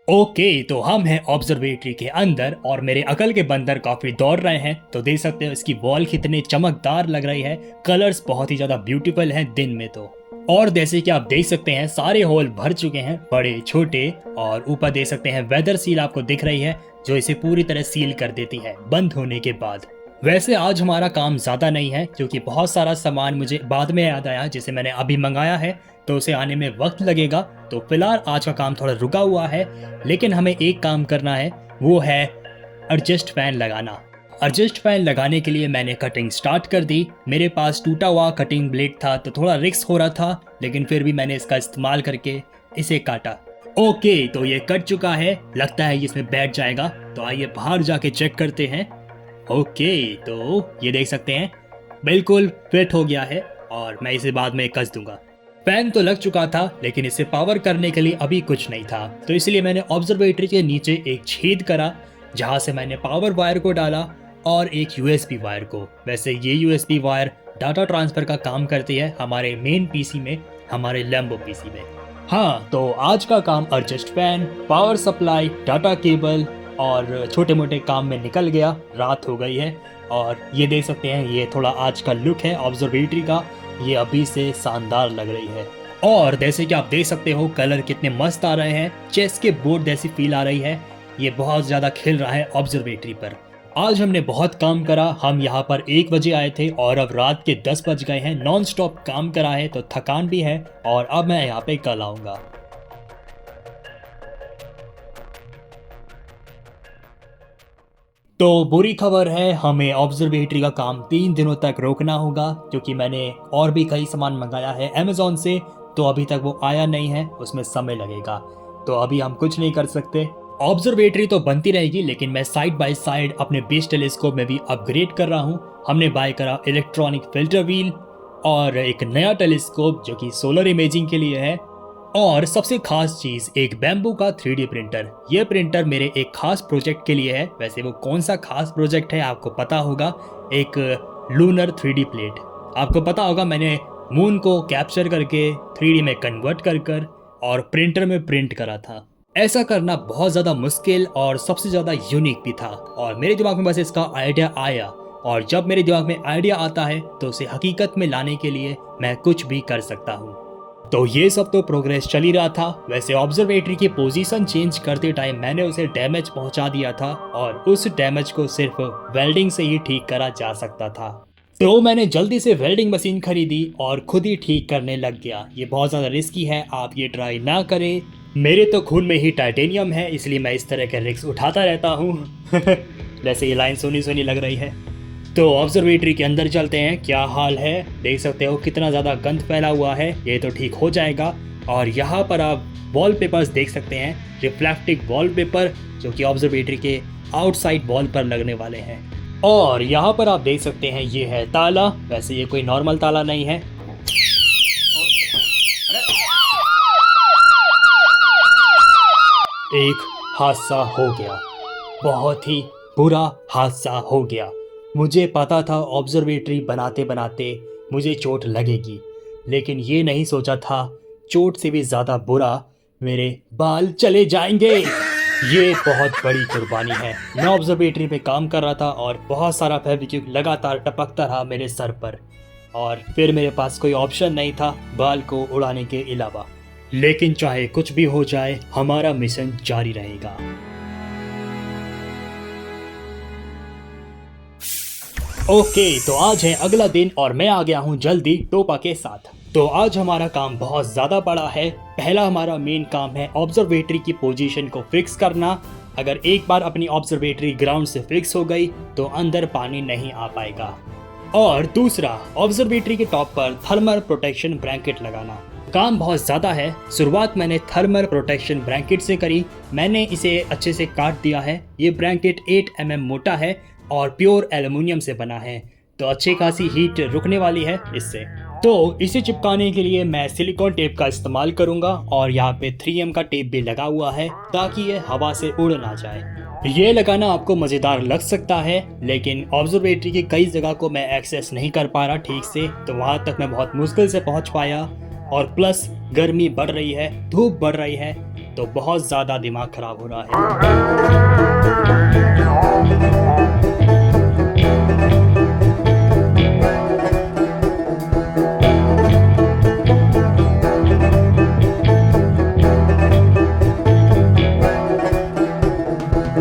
ओके, तो हम हैं ऑब्जर्वेटरी के अंदर और मेरे अकल के बंदर काफी दौड़ रहे हैं। तो देख सकते हो इसकी वॉल कितनी चमकदार लग रही है, कलर्स बहुत ही ज्यादा ब्यूटीफुल हैं दिन में तो। और जैसे कि आप देख सकते हैं सारे होल भर चुके हैं, बड़े छोटे। और ऊपर देख सकते हैं वेदर सील आपको दिख रही है जो इसे पूरी तरह सील कर देती है बंद होने के बाद। वैसे आज हमारा काम ज़्यादा नहीं है क्योंकि बहुत सारा सामान मुझे बाद में याद आया जिसे मैंने अभी मंगाया है, तो उसे आने में वक्त लगेगा। तो फिलहाल आज का काम थोड़ा रुका हुआ है, लेकिन हमें एक काम करना है, वो है एडजस्ट फैन लगाना। एडजस्ट फैन लगाने के लिए मैंने कटिंग स्टार्ट कर दी। मेरे पास टूटा हुआ कटिंग ब्लेड था तो थोड़ा रिस्क हो रहा था, लेकिन फिर भी मैंने इसका इस्तेमाल करके इसे काटा। ओके, तो ये कट चुका है, लगता है इसमें बैठ जाएगा। तो आइए बाहर जाके चेक करते हैं। ओके, तो ये देख सकते हैं बिल्कुल फिट हो गया है और मैं इसे बाद में कस दूंगा। फैन तो लग चुका था, लेकिन इसे पावर करने के लिए अभी कुछ नहीं था, तो इसलिए मैंने ऑब्जर्वेटरी के नीचे एक छेद करा जहां से मैंने पावर वायर को डाला और एक यूएसबी वायर को। वैसे ये यूएसबी वायर डाटा ट्रांसफर का काम करती है हमारे मेन पीसी में, हमारे लैम्बो पीसी में। हाँ, तो आज का काम adjust fan, power supply, data cable और छोटे मोटे काम में निकल गया। रात हो गई है और ये देख सकते हैं ये थोड़ा आज का लुक है ऑब्जर्वेटरी का, ये अभी से शानदार लग रही है। और जैसे कि आप देख सकते हो कलर कितने मस्त आ रहे हैं, चेस के बोर्ड जैसी फील आ रही है। ये बहुत ज़्यादा खिल रहा है ऑब्जर्वेटरी पर। आज हमने बहुत काम करा। हम यहाँ पर 1 बजे आए थे और अब रात के 10 बज गए हैं। नॉन स्टॉप काम करा है तो थकान भी है और अब मैं यहाँ पे कल आऊँगा। तो बुरी खबर है, हमें ऑब्जर्वेटरी का काम 3 दिनों तक रोकना होगा क्योंकि मैंने और भी कई सामान मंगाया है अमेज़ॉन से, तो अभी तक वो आया नहीं है, उसमें समय लगेगा। तो अभी हम कुछ नहीं कर सकते। ऑब्जर्वेटरी तो बनती रहेगी, लेकिन मैं साइड बाय साइड अपने बेस टेलीस्कोप में भी अपग्रेड कर रहा हूँ। हमने बाय करा इलेक्ट्रॉनिक फिल्टर व्हील और एक नया टेलीस्कोप जो कि सोलर इमेजिंग के लिए है, और सबसे खास चीज एक बैम्बू का 3D प्रिंटर। ये प्रिंटर मेरे एक खास प्रोजेक्ट के लिए है। वैसे वो कौन सा खास प्रोजेक्ट है आपको पता होगा, एक लूनर 3D प्लेट। आपको पता होगा मैंने मून को कैप्चर करके 3D में कन्वर्ट कर और प्रिंटर में प्रिंट करा था। ऐसा करना बहुत ज़्यादा मुश्किल और सबसे ज़्यादा यूनिक भी था, और मेरे दिमाग में बस इसका आइडिया आया, और जब मेरे दिमाग में आइडिया आता है तो उसे हकीकत में लाने के लिए मैं कुछ भी कर सकता हूँ। तो ये सब तो प्रोग्रेस चल ही रहा था। वैसे ऑब्जर्वेटरी की पोजीशन चेंज करते टाइम मैंने उसे डैमेज पहुंचा दिया था और उस डैमेज को सिर्फ वेल्डिंग से ही ठीक करा जा सकता था। तो मैंने जल्दी से वेल्डिंग मशीन खरीदी और खुद ही ठीक करने लग गया। ये बहुत ज़्यादा रिस्की है, आप ये ट्राई ना करें। मेरे तो खून में ही टाइटेनियम है, इसलिए मैं इस तरह के रिस्क उठाता रहता हूँ। वैसे ये लाइन सुनी सुनी लग रही है। तो ऑब्जर्वेटरी के अंदर चलते हैं। क्या हाल है, देख सकते हो कितना ज़्यादा गंद फैला हुआ है। ये तो ठीक हो जाएगा। और यहाँ पर आप वॉलपेपर्स देख सकते हैं, रिफ्लेक्टिव वॉलपेपर जो कि ऑब्जर्वेटरी के आउटसाइड वॉल पर लगने वाले हैं। और यहाँ पर आप देख सकते हैं ये है ताला। वैसे ये कोई नॉर्मल ताला नहीं है। एक हादसा हो गया, बहुत ही बुरा हादसा हो गया। मुझे पता था ऑब्जर्वेटरी बनाते बनाते मुझे चोट लगेगी, लेकिन ये नहीं सोचा था चोट से भी ज़्यादा बुरा मेरे बाल चले जाएंगे। ये बहुत बड़ी कुर्बानी है। मैं ऑब्जर्वेटरी पे काम कर रहा था और बहुत सारा फेविक्विक लगातार टपकता रहा मेरे सर पर, और फिर मेरे पास कोई ऑप्शन नहीं था बाल को उड़ाने के अलावा। लेकिन चाहे कुछ भी हो जाए, हमारा मिशन जारी रहेगा। ओके, तो आज है अगला दिन और मैं आ गया हूँ जल्दी टोपा के साथ। तो आज हमारा काम बहुत ज़्यादा बड़ा है। पहला हमारा मेन काम है ऑब्जर्वेटरी की पोजीशन को फिक्स करना। अगर एक बार अपनी ऑब्जर्वेटरी ग्राउंड से फिक्स हो गई तो अंदर पानी नहीं आ पाएगा। और दूसरा, ऑब्जर्वेटरी के टॉप पर थर्मल प्रोटेक्शन ब्लैंकेट लगाना। काम बहुत ज़्यादा है। शुरुआत मैंने थर्मल प्रोटेक्शन ब्लैंकेट से करी। मैंने इसे अच्छे से काट दिया है। ये ब्लैंकेट 8 mm मोटा है और प्योर एल्युमिनियम से बना है, तो अच्छी खासी हीट रुकने वाली है इससे। तो इसे चिपकाने के लिए मैं सिलिकॉन टेप का इस्तेमाल करूंगा, और यहाँ पे 3M का टेप भी लगा हुआ है ताकि ये हवा से उड़ ना जाए। ये लगाना आपको मज़ेदार लग सकता है, लेकिन ऑब्जर्वेटरी की कई जगह को मैं एक्सेस नहीं कर पा रहा ठीक से, तो वहाँ तक मैं बहुत मुश्किल से पहुँच पाया। और प्लस गर्मी बढ़ रही है, धूप बढ़ रही है, तो बहुत ज़्यादा दिमाग खराब हो रहा है।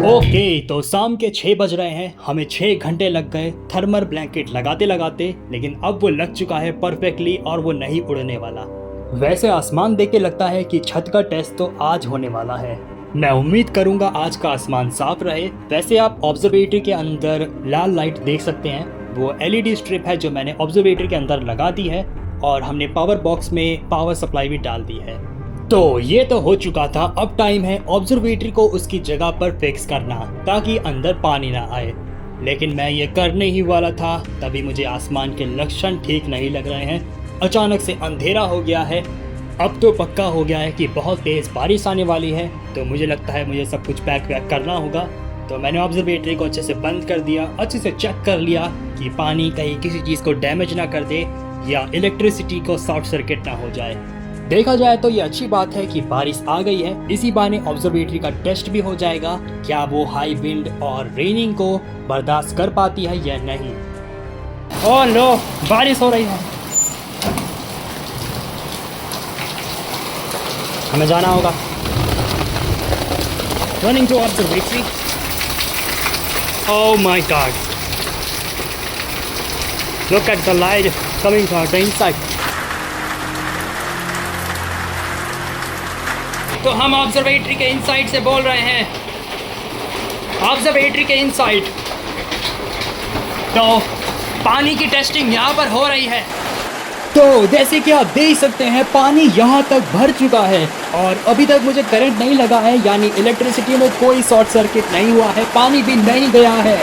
ओके, तो शाम के 6 बज रहे हैं। हमें 6 घंटे लग गए थर्मल ब्लैंकेट लगाते लगाते, लेकिन अब वो लग चुका है परफेक्टली और वो नहीं उड़ने वाला। वैसे आसमान देख के लगता है कि छत का टेस्ट तो आज होने वाला है। मैं उम्मीद करूंगा आज का आसमान साफ रहे। वैसे आप ऑब्जर्वेटरी के अंदर लाल लाइट देख सकते हैं, वो LED स्ट्रिप है जो मैंने ऑब्जर्वेटरी के अंदर लगा दी है, और हमने पावर बॉक्स में पावर सप्लाई भी डाल दी है। तो ये तो हो चुका था। अब टाइम है ऑब्जर्वेटरी को उसकी जगह पर फिक्स करना ताकि अंदर पानी ना आए। लेकिन मैं ये करने ही वाला था, तभी मुझे आसमान के लक्षण ठीक नहीं लग रहे हैं। अचानक से अंधेरा हो गया है। अब तो पक्का हो गया है कि बहुत तेज़ बारिश आने वाली है, तो मुझे लगता है मुझे सब कुछ पैक वैक करना होगा। तो मैंने ऑब्जर्वेटरी को अच्छे से बंद कर दिया, अच्छे से चेक कर लिया कि पानी कहीं किसी चीज़ को डैमेज ना कर दे या इलेक्ट्रिसिटी को शॉर्ट सर्किट ना हो जाए। देखा जाए तो ये अच्छी बात है कि बारिश आ गई है। इसी बहाने ऑब्जर्वेटरी का टेस्ट भी हो जाएगा, क्या वो हाई विंड और रेनिंग को बर्दाश्त कर पाती है या नहीं। ओह लो, बारिश हो रही है, हमें जाना होगा। Running to observatory. Oh my God, look at the light coming from the inside. तो हम ऑब्जर्वेटरी के इनसाइड से बोल रहे हैं, ऑब्जर्वेटरी के इनसाइड। तो पानी की टेस्टिंग यहाँ पर हो रही है। तो जैसे कि आप देख सकते हैं पानी यहाँ तक भर चुका है और अभी तक मुझे करंट नहीं लगा है, यानी इलेक्ट्रिसिटी में कोई शॉर्ट सर्किट नहीं हुआ है, पानी भी नहीं गया है।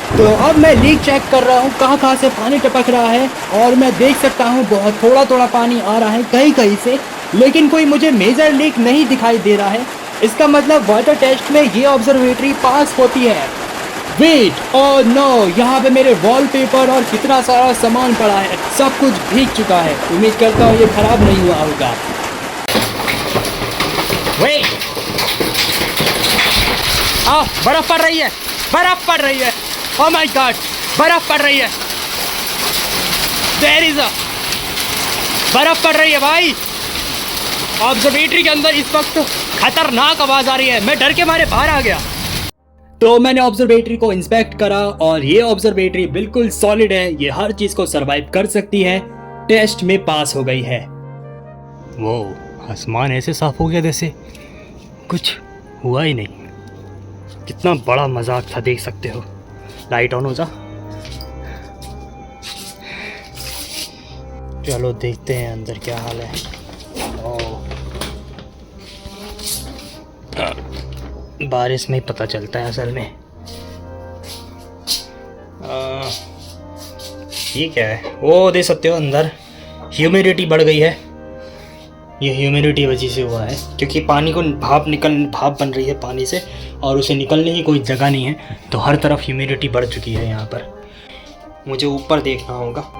तो अब मैं लीक चेक कर रहा हूँ कहाँ कहाँ से पानी टपक रहा है, और मैं देख सकता हूँ बहुत थोड़ा थोड़ा पानी आ रहा है कहीं कहीं से, लेकिन कोई मुझे मेजर लीक नहीं दिखाई दे रहा है। इसका मतलब वाटर टेस्ट में ये ऑब्जर्वेटरी पास होती है। वेट, ओह नो, यहाँ पे मेरे वॉलपेपर और कितना सारा सामान पड़ा है, सब कुछ भीग चुका है। उम्मीद करता हूँ ये खराब नहीं हुआ होगा। वेट, बर्फ पड़ रही है, बर्फ पड़ रही है। ओह माय गॉड, बर्फ पड़ रही है। देयर इज बर्फ पड़ रही है भाई। ऑब्जर्वेटरी के अंदर इस वक्त खतरनाक आवाज आ रही है, मैं डर के मारे बाहर आ गया। तो मैंने ऑब्जर्वेटरी को इंस्पेक्ट करा और ये ऑब्जर्वेटरी बिल्कुल सॉलिड है, ये हर चीज को सरवाइव कर सकती है, टेस्ट में पास हो गई है। वो आसमान ऐसे साफ हो गया जैसे कुछ हुआ ही नहीं। कितना बड़ा मजाक था, देख सकते हो। लाइट ऑन हो जा। चलो देखते हैं अंदर क्या हाल है। बारिश में ही पता चलता है असल में। ये क्या है, वो देख सकते हो अंदर ह्यूमिडिटी बढ़ गई है। ये ह्यूमिडिटी वजह से हुआ है, क्योंकि पानी को भाप बन रही है पानी से, और उसे निकलने की कोई जगह नहीं है, तो हर तरफ ह्यूमिडिटी बढ़ चुकी है। यहाँ पर मुझे ऊपर देखना होगा।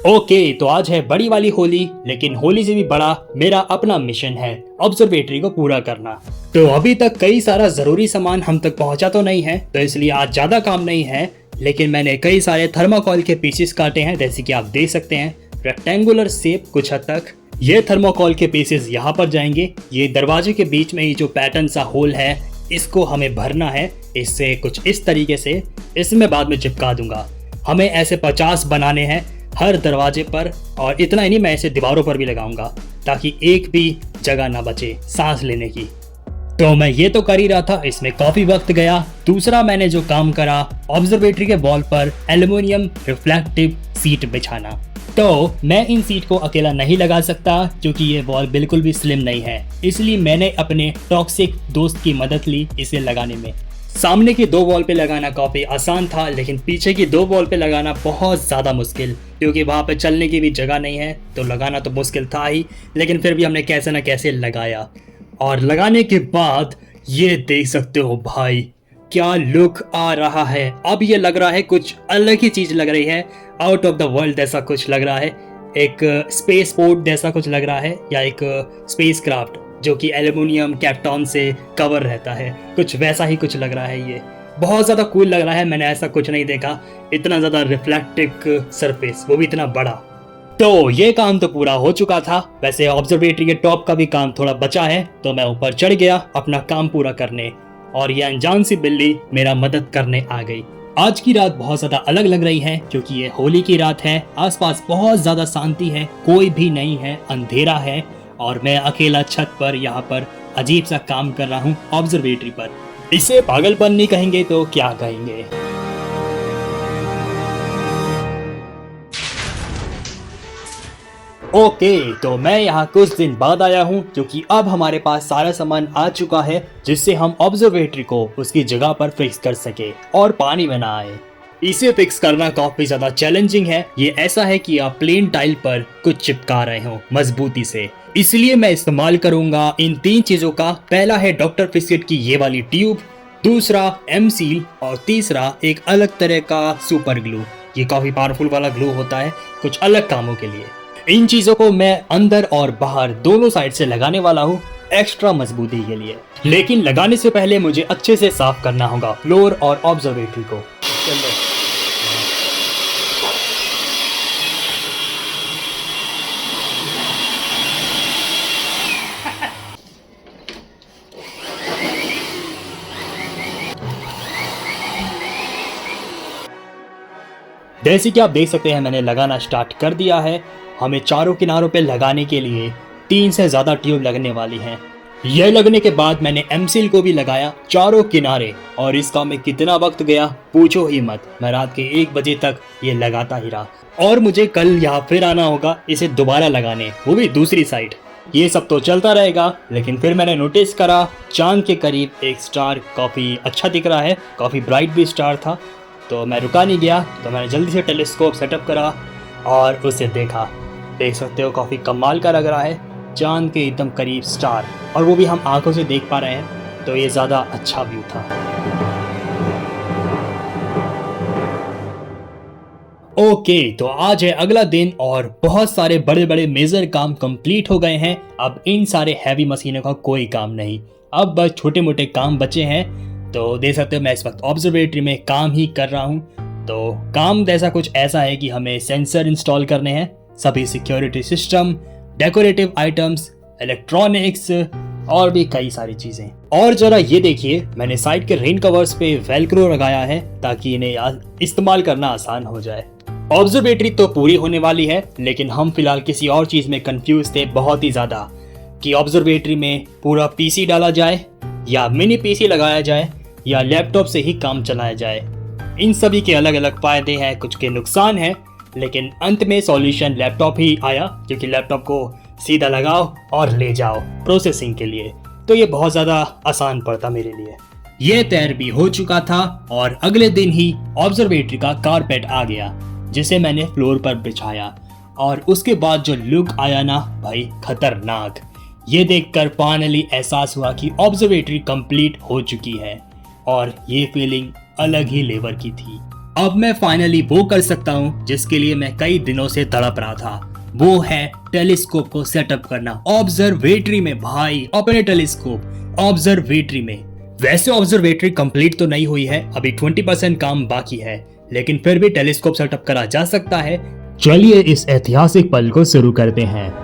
ओके, तो आज है बड़ी वाली होली, लेकिन होली से भी बड़ा मेरा अपना मिशन है ऑब्जर्वेटरी को पूरा करना। तो अभी तक कई सारा जरूरी सामान हम तक पहुंचा तो नहीं है, तो इसलिए आज ज्यादा काम नहीं है, लेकिन मैंने कई सारे थर्माकोल के पीसेस काटे हैं, जैसे कि आप देख सकते हैं रेक्टेंगुलर शेप कुछ हद तक। ये थर्माकोल के पीसेस यहाँ पर जाएंगे। ये दरवाजे के बीच में ही जो पैटर्न सा होल है, इसको हमें भरना है इससे कुछ इस तरीके से। इसमें बाद में चिपका दूंगा। हमें ऐसे 50 बनाने हैं हर दरवाजे पर, और इतना ही नहीं, मैं इसे दीवारों पर भी लगाऊंगा ताकि एक भी जगह ना बचे सांस लेने की। तो मैं ये तो कर ही रहा था, इसमें काफी वक्त गया। दूसरा मैंने जो काम करा, ऑब्जर्वेटरी के वॉल पर एल्युमिनियम रिफ्लेक्टिव सीट बिछाना। तो मैं इन सीट को अकेला नहीं लगा सकता, क्योंकि ये वॉल बिल्कुल भी स्लिम नहीं है, इसलिए मैंने अपने टॉक्सिक दोस्त की मदद ली इसे लगाने में। सामने की 2 वॉल पे लगाना काफ़ी आसान था, लेकिन पीछे की 2 वॉल पे लगाना बहुत ज़्यादा मुश्किल, क्योंकि वहाँ पे चलने की भी जगह नहीं है, तो लगाना तो मुश्किल था ही, लेकिन फिर भी हमने कैसे ना कैसे लगाया। और लगाने के बाद ये देख सकते हो भाई, क्या लुक आ रहा है। अब ये लग रहा है कुछ अलग ही चीज लग रही है, आउट ऑफ द वर्ल्ड ऐसा कुछ लग रहा है। एक स्पेस पोर्ट जैसा कुछ लग रहा है, या एक स्पेस क्राफ्ट जो कि एल्युमिनियम कैप्टॉन से कवर रहता है, कुछ वैसा ही कुछ लग रहा है। ये बहुत ज़्यादा कूल लग रहा है, मैंने ऐसा कुछ नहीं देखा, इतना ज़्यादा रिफ्लेक्टिव सरफेस, वो भी इतना बड़ा। तो ये काम तो पूरा हो चुका था। वैसे ऑब्जर्वेटरी के टॉप का भी काम थोड़ा बचा है, तो मैं ऊपर चढ़ गया अपना काम पूरा करने, और ये अनजान सी बिल्ली मेरा मदद करने आ गई। आज की रात बहुत ज्यादा अलग लग रही है क्योंकि ये होली की रात है। आसपास बहुत ज्यादा शांति है, कोई भी नहीं है, अंधेरा है, और मैं अकेला छत पर यहाँ पर अजीब सा काम कर रहा हूँ ऑब्जर्वेटरी पर। इसे पागलपन नहीं कहेंगे तो क्या कहेंगे। ओके, तो मैं यहाँ कुछ दिन बाद आया हूँ क्योंकि अब हमारे पास सारा सामान आ चुका है जिससे हम ऑब्जर्वेटरी को उसकी जगह पर फिक्स कर सके और पानी में ना आए। इसे फिक्स करना काफी ज्यादा चैलेंजिंग है। ये ऐसा है कि आप प्लेन टाइल पर कुछ चिपका रहे हो मजबूती से, इसलिए मैं इस्तेमाल करूंगा इन 3 चीजों का। पहला है डॉक्टर फिस्केट की ये वाली ट्यूब, दूसरा एम सील, और तीसरा एक अलग तरह का सुपर ग्लू। ये काफी पावरफुल वाला ग्लू होता है कुछ अलग कामों के लिए। इन चीजों को मैं अंदर और बाहर दोनों साइड से लगाने वाला हूँ एक्स्ट्रा मजबूती के लिए। लेकिन लगाने से पहले मुझे अच्छे से साफ करना होगा फ्लोर और ऑब्जर्वेटरी को। जैसे कि आप देख सकते हैं मैंने लगाना स्टार्ट कर दिया है। हमें चारों किनारों पे लगाने के लिए 3 से ज़्यादा ट्यूब लगने वाली हैं। यह लगने के बाद मैंने एमसील को भी लगाया चारों किनारे, और इसका में कितना वक्त गया पूछो ही मत। मैं रात के 1 बजे तक ये लगाता ही रहा, और मुझे कल यहाँ फिर आना होगा इसे दोबारा लगाने, वो भी दूसरी साइड। ये सब तो चलता रहेगा, लेकिन फिर मैंने नोटिस करा चांद के करीब एक स्टार काफ़ी अच्छा दिख रहा है, काफ़ी ब्राइट भी स्टार था। तो मैं रुका नहीं गया, तो मैंने जल्दी से टेलीस्कोप सेटअप करा और उसे देखा। देख सकते हो काफ़ी कमाल का लग रहा है, चांद के एकदम करीब स्टार, और वो भी हम आंखों से देख पा रहे हैं, तो ये ज़्यादा अच्छा व्यू था। ओके, तो आज है अगला दिन और बहुत सारे बड़े बड़े मेजर काम कंप्लीट हो गए हैं। अब इन सारे हैवी मशीनों का कोई काम नहीं, अब बस छोटे मोटे काम बचे हैं। तो देख सकते हो मैं इस वक्त ऑब्जर्वेटरी में काम ही कर रहा हूँ। तो काम जैसा कुछ ऐसा है कि हमें सेंसर इंस्टॉल करने हैं, सभी security system, decorative items, electronics, और भी कई सारी चीजें। और जरा ये देखिए, मैंने साइड के रेन कवर्स पे वेलक्रो लगाया है ताकि इन्हें इस्तेमाल करना आसान हो जाए। ऑब्जर्वेटरी तो पूरी होने वाली है, लेकिन हम फिलहाल किसी और चीज में कंफ्यूज थे बहुत ही ज्यादा, कि ऑब्जर्वेटरी में पूरा पीसी डाला जाए या मिनी पीसी लगाया जाए या लैपटॉप से ही काम चलाया जाए। इन सभी के अलग अलग फायदे हैं, कुछ के नुकसान हैं, लेकिन अंत में सॉल्यूशन लैपटॉप ही आया, क्योंकि लैपटॉप को सीधा लगाओ और ले जाओ प्रोसेसिंग के लिए, तो ये बहुत ज़्यादा आसान पड़ता मेरे लिए। ये तैयार भी हो चुका था और अगले दिन ही ऑब्जर्वेटरी का कारपेट आ गया, जिसे मैंने फ्लोर पर बिछाया, और उसके बाद जो लुक आया ना भाई, खतरनाक। ये देखकर फाइनली एहसास हुआ कि ऑब्जर्वेटरी कंप्लीट हो चुकी है, और ये फीलिंग अलग ही लेवल की थी। अब मैं फाइनली वो कर सकता हूँ जिसके लिए मैं कई दिनों से तड़प रहा था, वो है टेलीस्कोप को सेटअप करना ऑब्जर्वेटरी में। भाई, अपने टेलीस्कोप ऑब्जर्वेटरी में। वैसे ऑब्जर्वेटरी कंप्लीट तो नहीं हुई है, अभी 20% काम बाकी है, लेकिन फिर भी टेलीस्कोप सेटअप करा जा सकता है। चलिए इस ऐतिहासिक पल को शुरू करते हैं।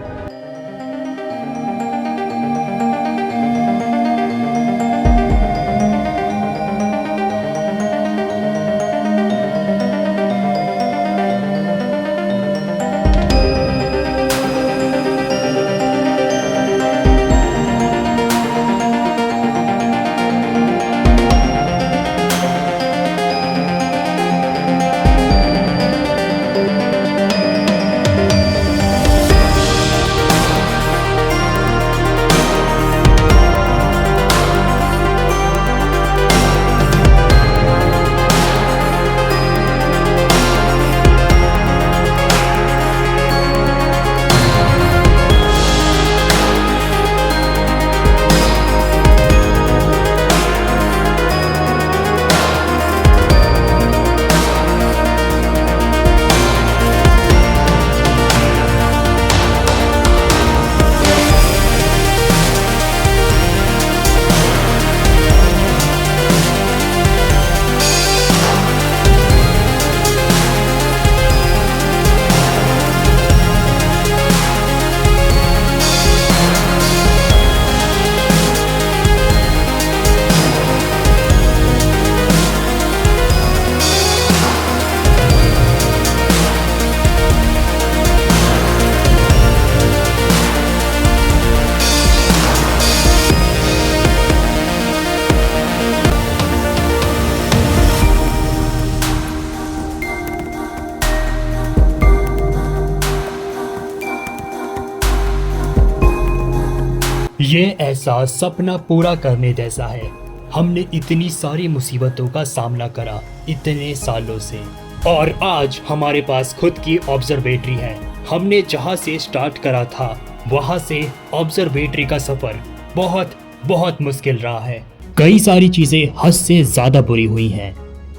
ये एहसास सपना पूरा करने जैसा है। हमने इतनी सारी मुसीबतों का सामना करा इतने सालों से, और आज हमारे पास खुद की ऑब्जर्वेटरी है। हमने जहाँ से स्टार्ट करा था वहाँ से ऑब्जर्वेटरी का सफर बहुत बहुत मुश्किल रहा है। कई सारी चीजें हद से ज्यादा बुरी हुई हैं,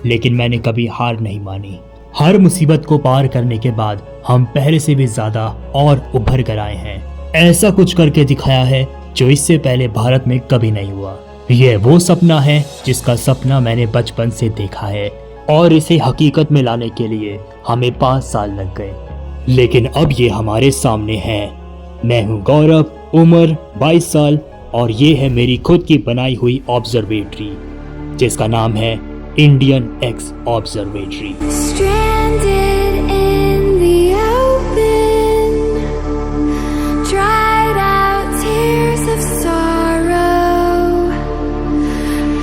लेकिन मैंने कभी हार नहीं मानी। हर मुसीबत को पार करने के बाद हम पहले से भी ज्यादा और उभर कर आए हैं। ऐसा कुछ करके दिखाया है जो इससे पहले भारत में कभी नहीं हुआ। यह वो सपना है जिसका सपना मैंने बचपन से देखा है, और इसे हकीकत में लाने के लिए हमें 5 साल लग गए, लेकिन अब ये हमारे सामने है। मैं हूँ गौरव, उम्र 22 साल, और ये है मेरी खुद की बनाई हुई ऑब्जर्वेटरी जिसका नाम है Indian ex observatory. Stranded in the open, dried out tears of sorrow,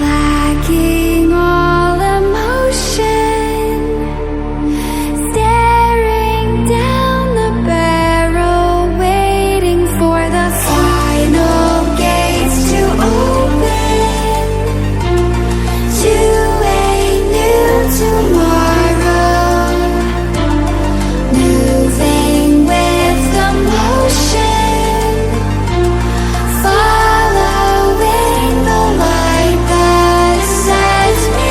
lacking all emotion, staring down the barrel, waiting for the final gates to open to a new tomorrow, moving with the motion, following the light that sets me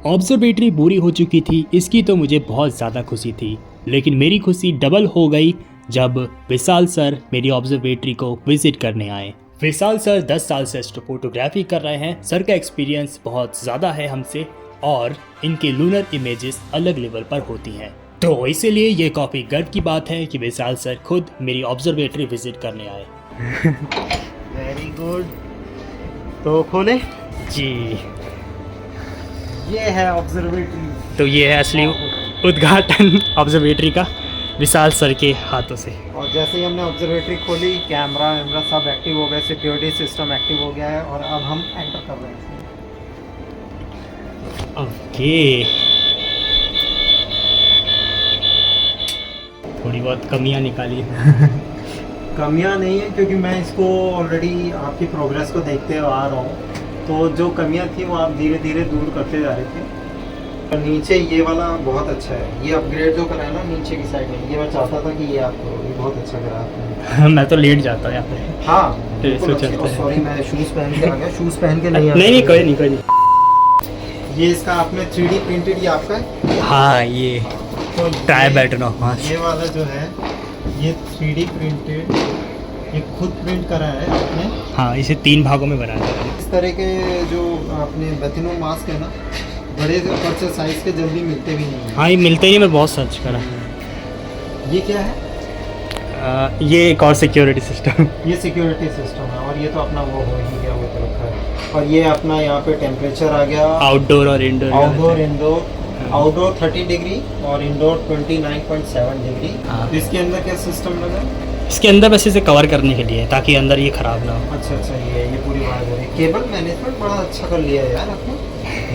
observatory पूरी हो चुकी थी, इसकी तो मुझे बहुत ज़्यादा खुशी थी, लेकिन मेरी खुशी डबल हो गई जब विशाल सर मेरी ऑब्जर्वेटरी को विजिट करने आए। विशाल सर 10 साल से फोटोग्राफी कर रहे हैं। सर का एक्सपीरियंस बहुत ज़्यादा है हमसे, और इनके लूनर इमेजेस अलग लेवल पर होती हैं, तो इसीलिए ये काफ़ी गर्व की बात है कि विशाल सर खुद मेरी ऑब्जर्वेटरी विजिट करने आए। Very good. तो खोले, जी, ये है ऑब्जर्वेटरी। तो ये है असली उद्घाटन ऑब्जर्वेटरी का विशाल सर के हाथों से। और जैसे ही हमने ऑब्जर्वेटरी खोली, कैमरा वैमरा सब एक्टिव हो गए, सिक्योरिटी सिस्टम एक्टिव हो गया है, और अब हम एंटर कर रहे हैं। ओके, थोड़ी बहुत कमियां निकाली। कमियां नहीं है, क्योंकि मैं इसको ऑलरेडी आपकी प्रोग्रेस को देखते आ रहा हूँ, तो जो कमियां थी वो आप धीरे धीरे दूर करते जा रहे थे। और नीचे ये वाला बहुत अच्छा है, ये अपग्रेड जो करा है ना नीचे की साइड में, ये मैं चाहता था कि ये आप करो, ये बहुत अच्छा करा आपने। मैं तो लेट जाता हूँ यहाँ पे। हाँ इसको चलते हैं। सॉरी, मैं शूज़ पहन के आ गया, शूज़ पहन के नहीं आ नहीं, कोई नहीं। ये इसका आपने 3D प्रिंटेड, ये आपका है? हाँ, ये तो ट्राई बैटन ऑफ मार्स। ये वाला जो है ये 3D प्रिंटेड, ये खुद प्रिंट करा है आपने। हाँ, इसे 3 भागों में बनाया है। इस तरह के जो आपने बेथिनो मास्क है ना, बड़े पर्चे साइज के जल्दी मिलते भी नहीं हैं। हाँ, ये मिलते ही नहीं, मैं बहुत सर्च करा। ये क्या है? ये एक और सिक्योरिटी सिस्टम। ये सिक्योरिटी सिस्टम है, और ये तो अपना वो हो ही गया, वो तो रखा है। और ये अपना यहाँ पे टेम्परेचर आ गया, आउटडोर और इंडोर। आउटडोर 30 डिग्री और इंडोर 29.7 डिग्री। हाँ। इसके अंदर क्या सिस्टम लगा? इसके अंदर बस इसे कवर करने के लिए, ताकि अंदर ये खराब ना हो। अच्छा, ये पूरी बात है। केबल मैनेजमेंट बड़ा अच्छा कर लिया है यार आपने।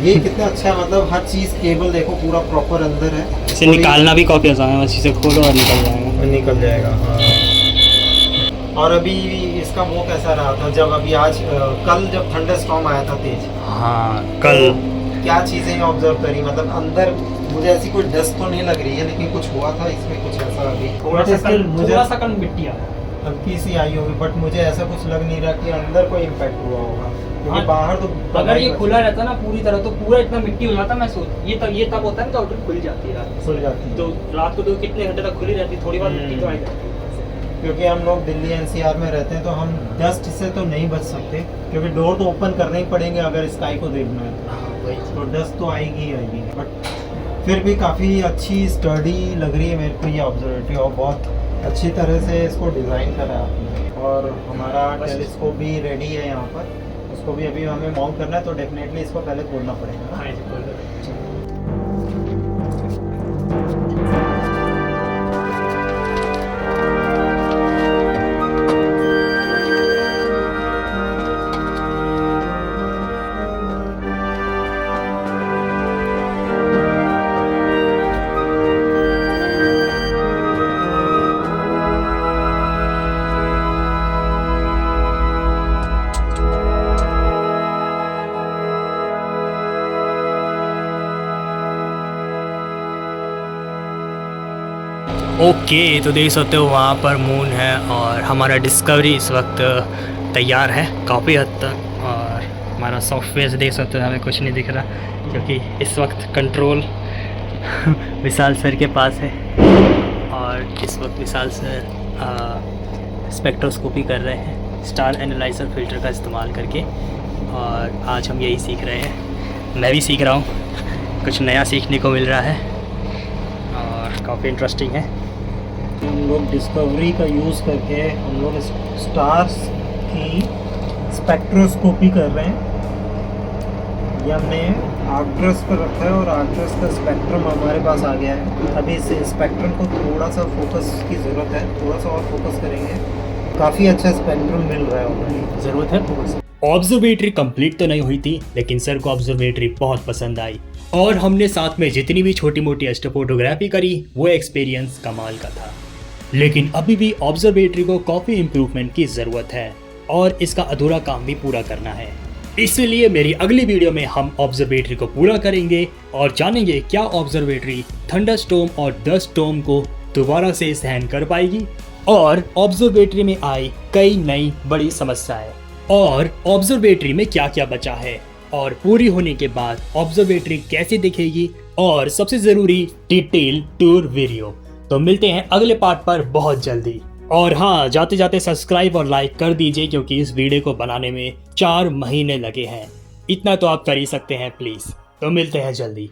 ये कितना अच्छा है, मतलब हर चीज़, केबल देखो पूरा प्रॉपर अंदर है। इसे निकालना भी काफ़ी आसान है, बस इसे खोलो और निकल जाएगा। हाँ। और अभी इसका वो कैसा रहा था जब अभी आज कल जब थंडर स्टॉर्म आया था तेज? हाँ, कल क्या चीज़ें ऑब्जर्व करी, मतलब अंदर मुझे ऐसी कोई डस्ट तो नहीं लग रही है, लेकिन कुछ हुआ था इसमें, कुछ ऐसा अभी थोड़ा सा कल मिट्टी हल्की सी आई होगी, बट मुझे ऐसा कुछ लग नहीं रहा कि अंदर कोई इम्पैक्ट हुआ होगा, क्योंकि हाँ, बाहर तो अगर ये खुला रहता ना पूरी तरह, तो पूरा इतना मिट्टी हो जाता। मैं सोच ये तब होता है ना, तो खुल जाती है रात खुल जाती है। तो रात को तो कितने घंटे तक खुली रहती, थोड़ी बहुत मिट्टी तो आई जाती है। क्योंकि हम लोग दिल्ली एनसीआर में रहते हैं, तो हम डस्ट से तो नहीं बच सकते, क्योंकि डोर तो ओपन करने ही पड़ेंगे अगर स्काई को देखना है, तो डस्ट तो आएगी ही आएगी। बट फिर भी काफ़ी अच्छी स्टडी लग रही है मेरे को ये ऑब्जर्वेटरी, और बहुत अच्छी तरह से इसको डिज़ाइन करा है आपने। और हमारा टेलीस्कोप भी रेडी है यहाँ पर, उसको भी अभी हमें माउंट करना है, तो डेफिनेटली इसको पहले खोलना पड़ेगा। हाँ, ओके, तो देख सकते हो वहाँ पर मून है और हमारा डिस्कवरी इस वक्त तैयार है काफ़ी हद तक। और हमारा सॉफ्टवेयर से देख सकते हो हमें कुछ नहीं दिख रहा क्योंकि इस वक्त कंट्रोल विशाल सर के पास है और इस वक्त विशाल सर स्पेक्ट्रोस्कोपी कर रहे हैं स्टार एनालाइजर फिल्टर का इस्तेमाल करके। और आज हम यही सीख रहे हैं, मैं भी सीख रहा हूँ, कुछ नया सीखने को मिल रहा है और काफ़ी इंटरेस्टिंग है। हम लोग डिस्कवरी का यूज़ करके हम लोग स्टार्स की स्पेक्ट्रोस्कोपी कर रहे हैं। ये हमने आर्कट्रस पर रखा है और आर्कट्रस का स्पेक्ट्रम हमारे पास आ गया है। अभी इस स्पेक्ट्रम को थोड़ा सा फोकस की ज़रूरत है, थोड़ा सा और फोकस करेंगे। काफ़ी अच्छा स्पेक्ट्रम मिल रहा है ऑलरेडी, ज़रूरत है फोकस। ऑब्जर्वेटरी कंप्लीट तो नहीं हुई थी लेकिन सर को ऑब्जर्वेटरी बहुत पसंद आई और हमने साथ में जितनी भी छोटी मोटी एस्ट्रोफोटोग्राफी करी वो एक्सपीरियंस कमाल का था। लेकिन अभी भी ऑब्जर्वेटरी को काफ़ी इम्प्रूवमेंट की ज़रूरत है और इसका अधूरा काम भी पूरा करना है। इसलिए मेरी अगली वीडियो में हम ऑब्जर्वेटरी को पूरा करेंगे और जानेंगे क्या ऑब्जर्वेटरी थंडरस्टॉर्म और डस्ट स्टॉर्म को दोबारा से सहन कर पाएगी और ऑब्जर्वेटरी में आई कई नई बड़ी समस्याएं और ऑब्जर्वेटरी में क्या क्या बचा है और पूरी होने के बाद ऑब्जर्वेटरी कैसे दिखेगी और सबसे ज़रूरी डिटेल टूर वीडियो। तो मिलते हैं अगले पार्ट पर बहुत जल्दी। और हाँ, जाते जाते सब्सक्राइब और लाइक कर दीजिए क्योंकि इस वीडियो को बनाने में 4 महीने लगे हैं। इतना तो आप कर ही सकते हैं प्लीज़। तो मिलते हैं जल्दी।